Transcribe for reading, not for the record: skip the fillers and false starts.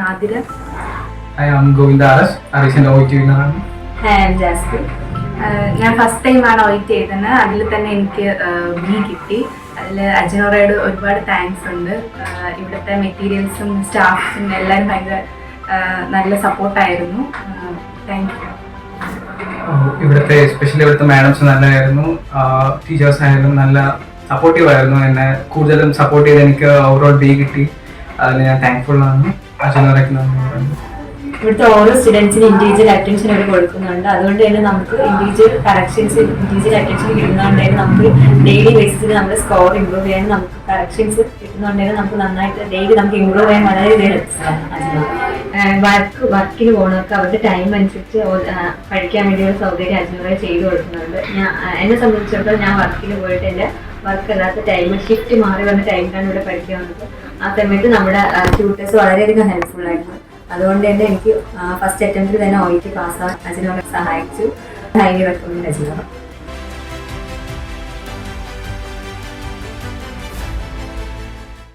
Athira. Hi, I'm Govinda Aras, a recent OIT winner. Hi, I'm Jasper. ഞാൻ first ടൈമാണ് OIT ചെയ്തത്. അതിൽ തന്നെ എനിക്ക് ബി കിട്ടി. അതിൽ അജിനോറയോട് ഒരുപാട് താങ്ക്സ് ഉണ്ട്. ഇവിടുത്തെ മെറ്റീരിയൽസും സ്റ്റാഫ്സും എല്ലാവരും ഭയങ്കര നല്ല സപ്പോർട്ടായിരുന്നു. Thank you. ഇവിടുത്തെ എസ്പെഷ്യലി ഇവിടുത്തെ മാഡംസ് നല്ലതായിരുന്നു, ടീച്ചേഴ്സ് ആയാലും നല്ല സപ്പോർട്ടീവ് ആയിരുന്നു. എന്നെ കൂടുതലും സപ്പോർട്ട് ചെയ്ത് എനിക്ക് ഓവറോൾ ബി കിട്ടി. അതിന് ഞാൻ താങ്ക്ഫുൾ ആണ്. അജിനോറയ്ക്ക് നന്ദി പറയുന്നു. ഇവിടുത്തെ ഓരോ സ്റ്റുഡൻസിന് ഇൻഡിവിജ്വൽ അറ്റൻഷൻ അവർ കൊടുക്കുന്നുണ്ട്. അതുകൊണ്ട് തന്നെ നമുക്ക് ഇൻഡിവിജ്വൽ അറ്റൻഷൻ കിട്ടുന്നതുകൊണ്ട് തന്നെ നമുക്ക് ഡെയിലി ബേസിസിൽ നമ്മുടെ സ്കോർ ഇമ്പ്രൂവ് ചെയ്യാൻ, നമുക്ക് കറക്ഷൻസ് കിട്ടുന്നതുകൊണ്ട് തന്നെ നമുക്ക് നന്നായിട്ട് ഡെയിലി നമുക്ക് ഇമ്പ്രൂവ് ചെയ്യാൻ വളരെയധികം വർക്കിന് പോകുന്നവർക്ക് അവരുടെ ടൈം അനുസരിച്ച് പഠിക്കാൻ വേണ്ടിയുള്ള സൗകര്യം അജിനോറ ചെയ്തു കൊടുക്കുന്നുണ്ട്. എന്നെ സംബന്ധിച്ചിടത്തോളം ഞാൻ വർക്കിന് പോയിട്ട് എൻ്റെ വർക്ക് അല്ലാത്ത ടൈം ഷിഫ്റ്റ് മാറി വന്ന ടൈമിലാണ് ഇവിടെ പഠിക്കാൻ വന്നത്. ആ സമയത്ത് നമ്മുടെ ട്യൂട്ടേഴ്സ് വളരെയധികം ഹെൽപ്ഫുൾ ആയിരുന്നു. അതുകൊണ്ട് തന്നെ എനിക്ക് ഫസ്റ്റ് അറ്റംപ്റ്റിൽ തന്നെ OIT പാസ്സാകാൻ അജിനോറ സഹായിച്ചു. Highly recommend അജിനോറ.